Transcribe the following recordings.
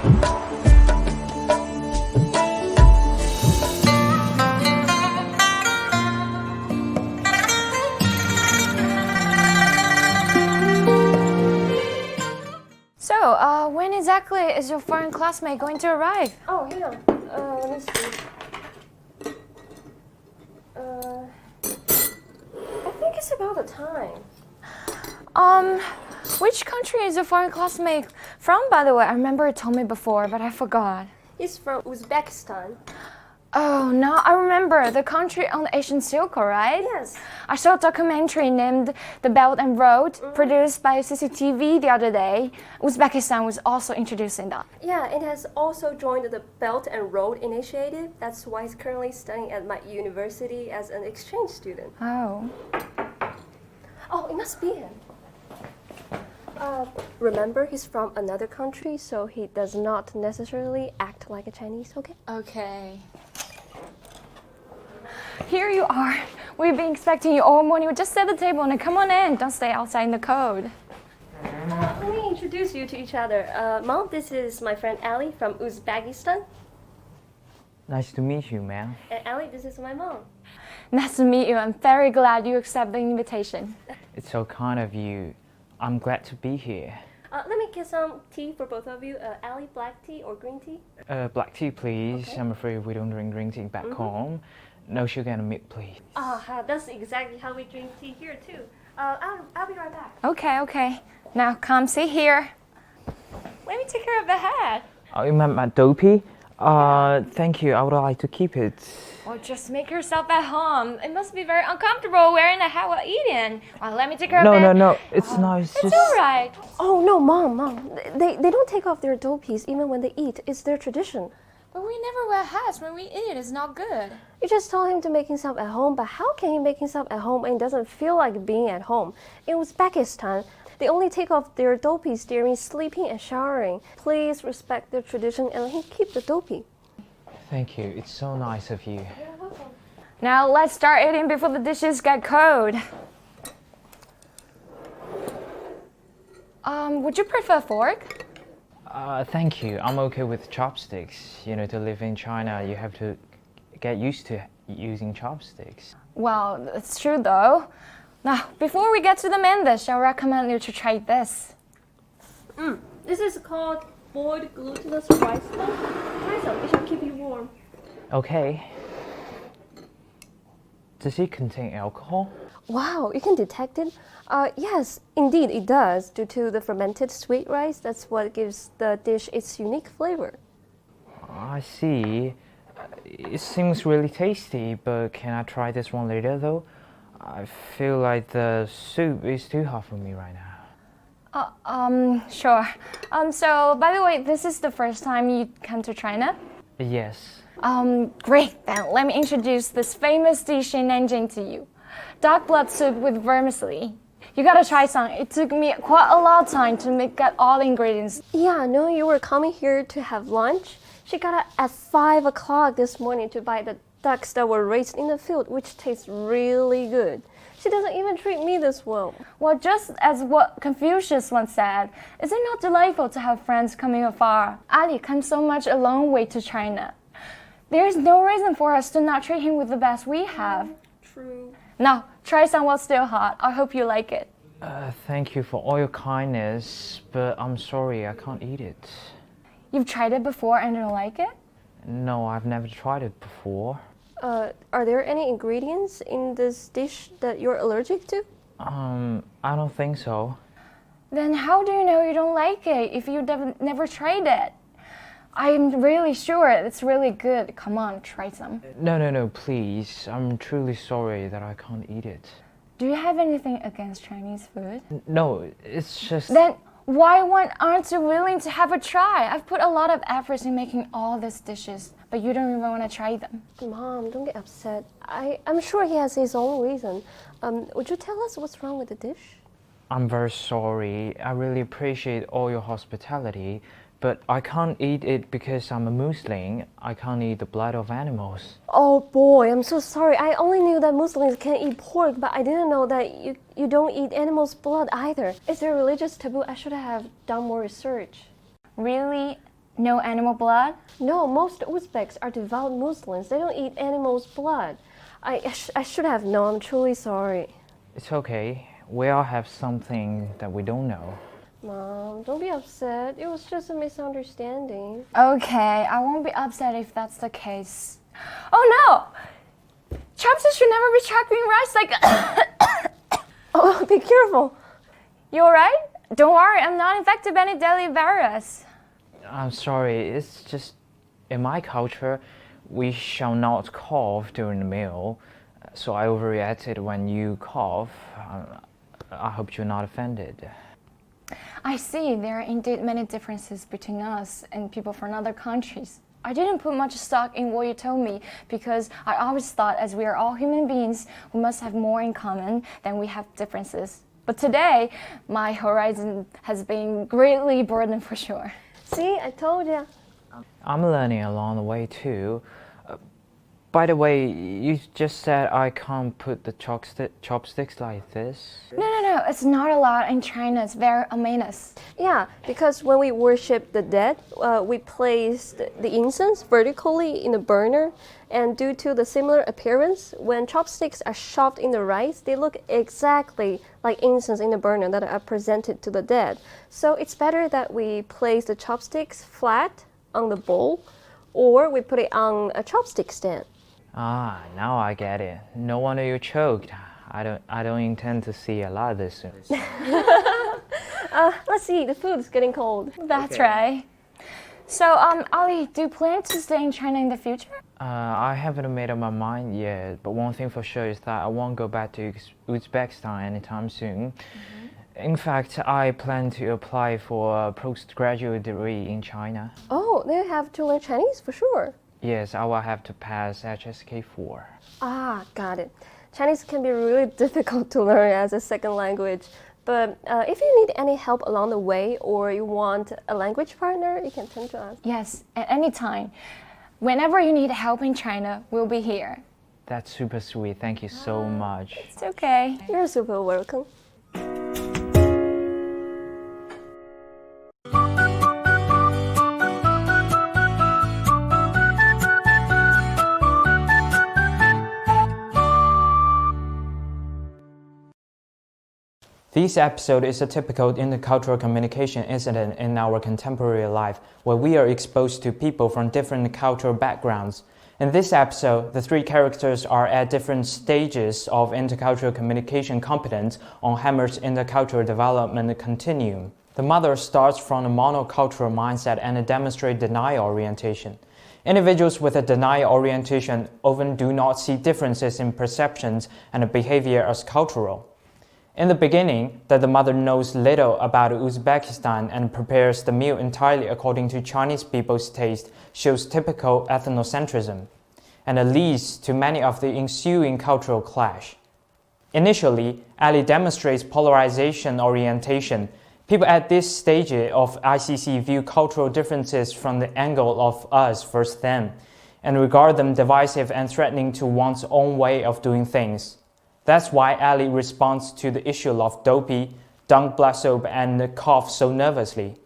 So, when exactly is your foreign classmate going to arrive? Oh, hang on. Let me see. I think it's about the time. Which country is your foreign classmate from, by the way? I remember you told me before, but I forgot. He's from Uzbekistan. Oh, now I remember the country on the Asian Silk, right? Yes. I saw a documentary named The Belt and Road, produced by CCTV the other day. Uzbekistan was also introduced in that. Yeah, it has also joined the Belt and Road Initiative. That's why he's currently studying at my university as an exchange student. Oh. Oh, it must be him. Remember, he's from another country, so he does not necessarily act like a Chinese, okay? Okay. Here you are. We've been expecting you all morning. We just set the table and come on in. Don't stay outside in the cold. Let me introduce you to each other. Mom, this is my friend Ali from Uzbekistan. Nice to meet you, ma'am. And Ali, this is my mom. Nice to meet you. I'm very glad you accept the invitation. It's so kind of you. I'm glad to be here. Let me get some tea for both of you. Ali, black tea or green tea? Black tea, please. Okay. I'm afraid we don't drink green tea back home. No sugar and milk, please. That's exactly how we drink tea here too. I'll be right back. Okay. Now come sit here. Let me take care of the hat. Oh, you meant my dopey? Thank you. I would like to keep it. Well, just make yourself at home. It must be very uncomfortable wearing a hat while eating. Well, let me take care of it. No. It's nice. It's all right. Oh no, mom. They don't take off their dopies even when they eat. It's their tradition. But we never wear hats when we eat. It's not good. You just told him to make himself at home, but how can he make himself at home and doesn't feel like being at home? In Uzbekistan, they only take off their dopies during sleeping and showering. Please respect their tradition and let him keep the dopey. Thank you. It's so nice of you. You're welcome. Now let's start eating before the dishes get cold. Would you prefer fork? Thank you. I'm okay with chopsticks. You know, to live in China, you have to get used to using chopsticks. Well, it's true though. Now, before we get to the main dish, I recommend you to try this. This is called boiled glutinous rice ball. Try some. It shall keep you warm. Okay. Does it contain alcohol? Wow, you can detect it? Yes, indeed it does. Due to the fermented sweet rice, that's what gives the dish its unique flavor. I see. It seems really tasty, but can I try this one later though? I feel like the soup is too hot for me right now. Sure. So, by the way, this is the first time you come to China? Yes. Great. Then let me introduce this famous dish in Nanjing to you. Duck blood soup with vermicelli. You gotta try some. It took me quite a lot of time to get all the ingredients. Yeah, no, you were coming here to have lunch. She got up at 5 o'clock this morning to buy the ducks that were raised in the field, which tastes really good. She doesn't even treat me this well. Well, just as what Confucius once said, is it not delightful to have friends coming afar? Ali comes so much a long way to China. There is no reason for us to not treat him with the best we have. True. Now, try some while still hot. I hope you like it. Thank you for all your kindness, but I'm sorry, I can't eat it. You've tried it before and don't like it? No, I've never tried it before. Are there any ingredients in this dish that you're allergic to? I don't think so. Then how do you know you don't like it if you never tried it? I'm really sure it's really good. Come on, try some. No, please. I'm truly sorry that I can't eat it. Do you have anything against Chinese food? No, it's just... Then why aren't you willing to have a try? I've put a lot of efforts in making all these dishes, but you don't even want to try them. Mom, don't get upset. I'm sure he has his own reason. Would you tell us what's wrong with the dish? I'm very sorry. I really appreciate all your hospitality, but I can't eat it because I'm a Muslim. I can't eat the blood of animals. Oh boy, I'm so sorry. I only knew that Muslims can eat pork, but I didn't know that you don't eat animals' blood either. Is there a religious taboo? I should have done more research. Really? No animal blood? No, most Uzbeks are devout Muslims. They don't eat animals' blood. I should have known. I'm truly sorry. It's okay. We all have something that we don't know. Mom, don't be upset. It was just a misunderstanding. Okay, I won't be upset if that's the case. Oh no! Chopsticks should never be chopping rice like. Oh, be careful. You alright? Don't worry, I'm not infected by any deadly virus. I'm sorry, it's just in my culture, we shall not cough during the meal. So I overreacted when you cough. I hope you're not offended. I see, there are indeed many differences between us and people from other countries. I didn't put much stock in what you told me because I always thought as we are all human beings, we must have more in common than we have differences. But today, my horizon has been greatly broadened for sure. See, I told you. I'm learning along the way too. By the way, you just said I can't put the chopsticks like this. No, it's not allowed in China. It's very ominous. Yeah, because when we worship the dead, we place the incense vertically in the burner, and due to the similar appearance, when chopsticks are shoved in the rice, they look exactly like incense in the burner that are presented to the dead. So it's better that we place the chopsticks flat on the bowl, or we put it on a chopstick stand. Ah, now I get it. No wonder you choked. I don't intend to see a lot of this soon. Let's see, the food is getting cold. That's right. So, Ali, do you plan to stay in China in the future? I haven't made up my mind yet, but one thing for sure is that I won't go back to Uzbekistan anytime soon. In fact, I plan to apply for a postgraduate degree in China. Oh, they have to learn Chinese for sure. Yes, I will have to pass HSK4. Ah, got it. Chinese can be really difficult to learn as a second language. But if you need any help along the way or you want a language partner, you can turn to us. Yes, at any time. Whenever you need help in China, we'll be here. That's super sweet. Thank you so much. It's okay. You're super welcome. This episode is a typical intercultural communication incident in our contemporary life, where we are exposed to people from different cultural backgrounds. In this episode, the three characters are at different stages of intercultural communication competence on Hammer's intercultural development continuum. The mother starts from a monocultural mindset and demonstrates denial orientation. Individuals with a denial orientation often do not see differences in perceptions and behavior as cultural. In the beginning, that the mother knows little about Uzbekistan and prepares the meal entirely according to Chinese people's taste shows typical ethnocentrism, and it leads to many of the ensuing cultural clash. Initially, Ali demonstrates polarization orientation. People at this stage of ICC view cultural differences from the angle of us versus them, and regard them divisive and threatening to one's own way of doing things. That's why Ali responds to the issue of dopey, dunk blood soap, and cough so nervously.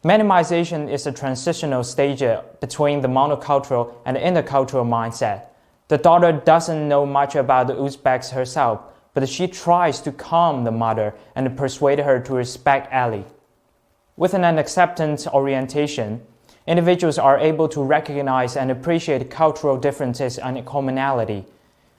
Minimization is a transitional stage between the monocultural and the intercultural mindset. The daughter doesn't know much about the Uzbeks herself, but she tries to calm the mother and persuade her to respect Ali. With an acceptance orientation, individuals are able to recognize and appreciate cultural differences and commonality.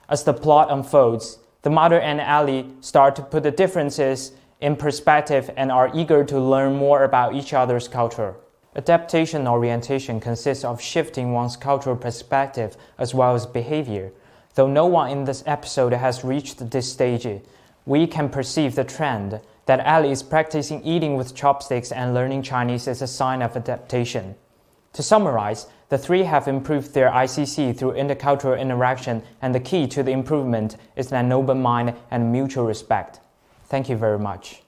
As the plot unfolds, the mother and Ali start to put the differences in perspective and are eager to learn more about each other's culture. Adaptation orientation consists of shifting one's cultural perspective as well as behavior. Though no one in this episode has reached this stage, we can perceive the trend that Ali is practicing eating with chopsticks and learning Chinese is a sign of adaptation. To summarize, the three have improved their ICC through intercultural interaction, and the key to the improvement is an open mind and mutual respect. Thank you very much.